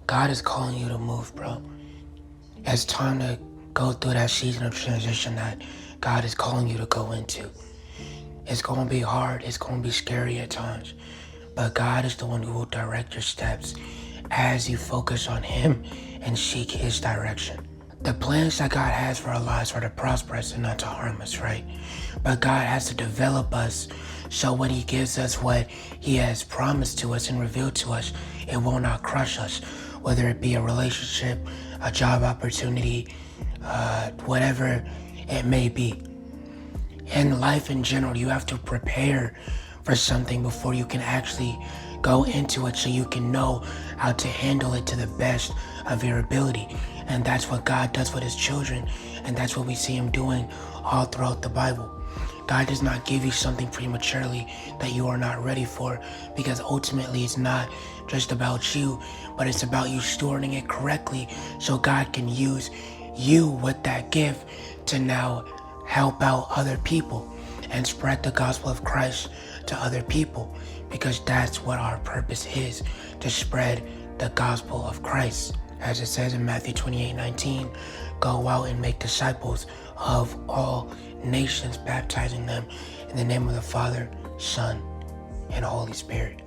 God is calling you to move, bro. It's time to go through that season of transition that God is calling you to go into. It's going to be hard. It's going to be scary at times. But God is the one who will direct your steps as you focus on Him and seek His direction. The plans that God has for our lives are to prosper us and not to harm us, right? But God has to develop us so when He gives us what He has promised to us and revealed to us, it will not crush us, whether it be a relationship, a job opportunity, whatever it may be. In life in general, you have to prepare for something before you can actually go into it so you can know how to handle it to the best of your ability. And that's what God does with His children, and that's what we see Him doing all throughout the Bible. God does not give you something prematurely that you are not ready for, because ultimately it's not just about you, but it's about you stewarding it correctly so God can use you with that gift to now help out other people and spread the gospel of Christ to other people, because that's what our purpose is, to spread the gospel of Christ. As it says in Matthew 28:19, go out and make disciples of all nations, baptizing them in the name of the Father, Son, and Holy Spirit.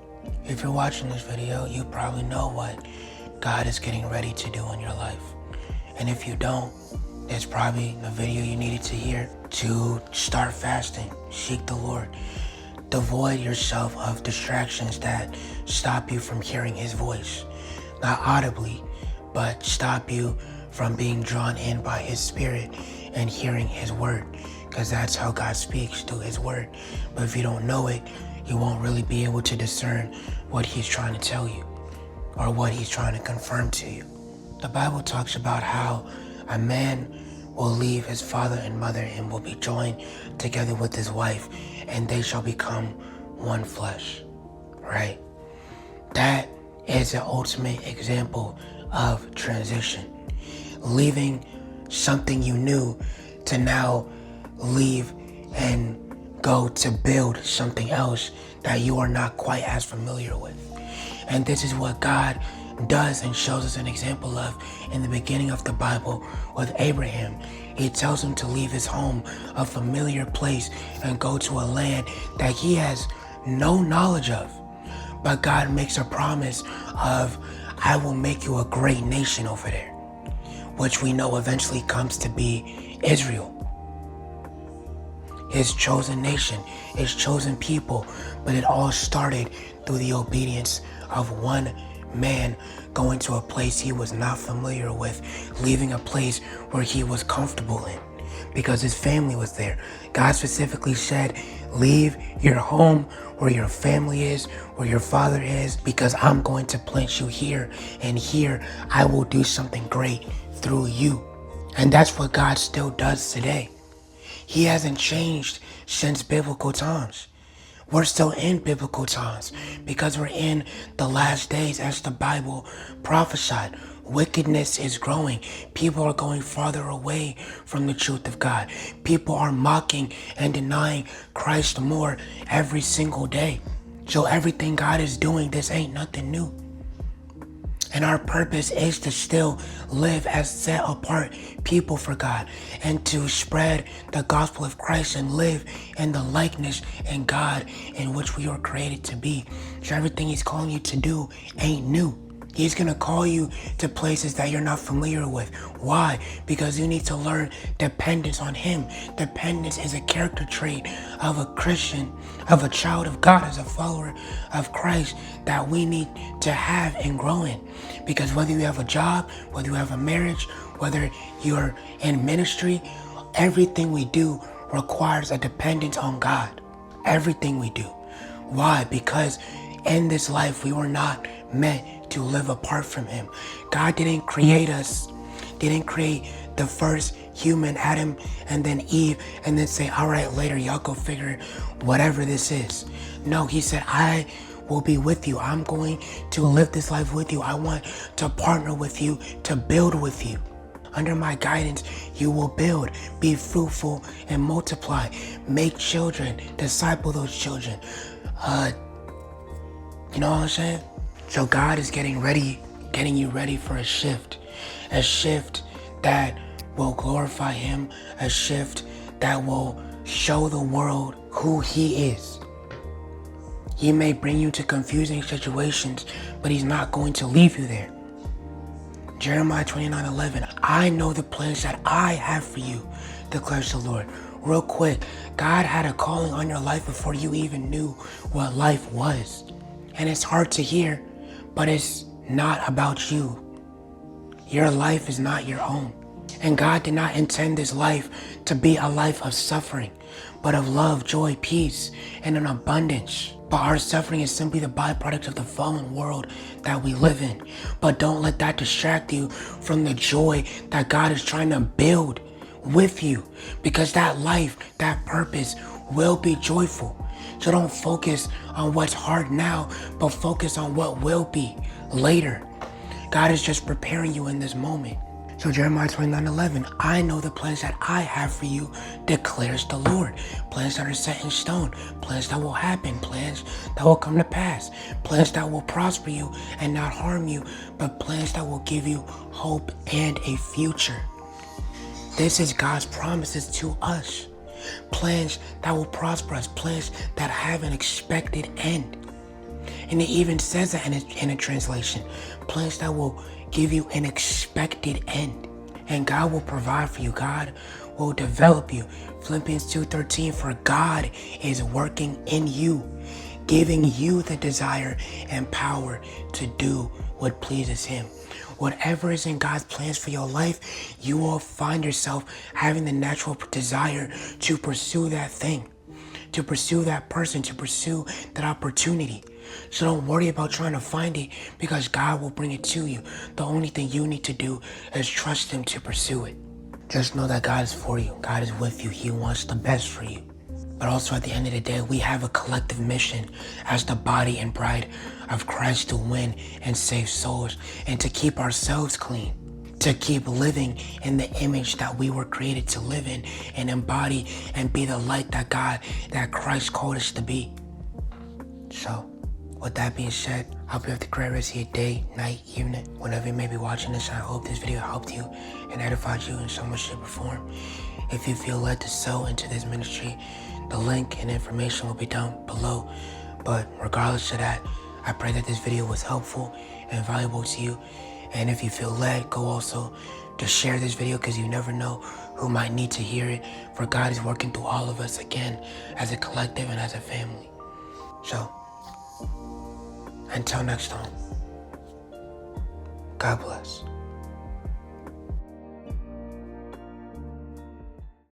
If you're watching this video, you probably know what God is getting ready to do in your life. And if you don't, it's probably the video you needed to hear to start fasting, seek the Lord. Devoid yourself of distractions that stop you from hearing His voice. Not audibly, but stop you from being drawn in by His Spirit and hearing His word, because that's how God speaks, through His word. But if you don't know it, you won't really be able to discern what He's trying to tell you or what He's trying to confirm to you. The Bible talks about how a man will leave his father and mother and will be joined together with his wife, and they shall become one flesh, right? That is the ultimate example of transition. Leaving something you knew to now leave and go to build something else that you are not quite as familiar with. And this is what God does and shows us an example of in the beginning of the Bible with Abraham. He tells him to leave his home, a familiar place, and go to a land that he has no knowledge of. But God makes a promise of, I will make you a great nation over there, which we know eventually comes to be Israel. His chosen nation, His chosen people. But it all started through the obedience of one man going to a place he was not familiar with, leaving a place where he was comfortable in because his family was there. God specifically said, leave your home where your family is, where your father is, because I'm going to plant you here, and here I will do something great through you. And that's what God still does today. He hasn't changed since biblical times. We're still in biblical times because we're in the last days, as the Bible prophesied. Wickedness is growing. People are going farther away from the truth of God. People are mocking and denying Christ more every single day. So everything God is doing, this ain't nothing new. And our purpose is to still live as set apart people for God, and to spread the gospel of Christ and live in the likeness in God in which we are created to be. So everything He's calling you to do ain't new. He's going to call you to places that you're not familiar with. Why? Because you need to learn dependence on Him. Dependence is a character trait of a Christian, of a child of God, as a follower of Christ, that we need to have and grow in. Because whether you have a job, whether you have a marriage, whether you're in ministry, everything we do requires a dependence on God. Everything we do. Why? Because in this life, we were not meant to live apart from Him. God didn't create us, didn't create the first human, Adam, and then Eve, and then say, all right, later, y'all go figure whatever this is. No, He said, I will be with you. I'm going to live this life with you. I want to partner with you, to build with you. Under my guidance, you will build, be fruitful, and multiply. Make children, disciple those children. You know what I'm saying? So God is getting ready getting you ready for a shift that will glorify him, a shift that will show the world who he is. He may bring you to confusing situations, but he's not going to leave you there. Jeremiah 29:11, I know the plans that I have for you, declares the Lord. Real quick, God had a calling on your life before you even knew what life was. And it's hard to hear, but it's not about you. Your life is not your own. And God did not intend this life to be a life of suffering, but of love, joy, peace, and an abundance. But our suffering is simply the byproduct of the fallen world that we live in. But don't let that distract you from the joy that God is trying to build with you, because that life, that purpose will be joyful. So don't focus on what's hard now, but focus on what will be later. God is just preparing you in this moment. So Jeremiah 29:11, I know the plans that I have for you, declares the Lord. Plans that are set in stone, plans that will happen, plans that will come to pass, plans that will prosper you and not harm you, but plans that will give you hope and a future. This is God's promises to us. Plans that will prosper us, plans that have an expected end. And it even says that in a translation, plans that will give you an expected end. And God will provide for you. God will develop you. Philippians 2:13, for God is working in you, giving you the desire and power to do what pleases him. Whatever is in God's plans for your life, you will find yourself having the natural desire to pursue that thing, to pursue that person, to pursue that opportunity. So don't worry about trying to find it, because God will bring it to you. The only thing you need to do is trust him to pursue it. Just know that God is for you. God is with you. He wants the best for you. But also at the end of the day, we have a collective mission as the body and bride of Christ to win and save souls and to keep ourselves clean, to keep living in the image that we were created to live in and embody and be the light that Christ called us to be. So, with that being said, I hope you have the great rest of your day, night, evening, whenever you may be watching this. I hope this video helped you and edified you in some way, shape, or form. If you feel led to sow into this ministry, the link and information will be down below. But regardless of that, I pray that this video was helpful and valuable to you. And if you feel led, go also to share this video, because you never know who might need to hear it. For God is working through all of us again as a collective and as a family. So, until next time, God bless.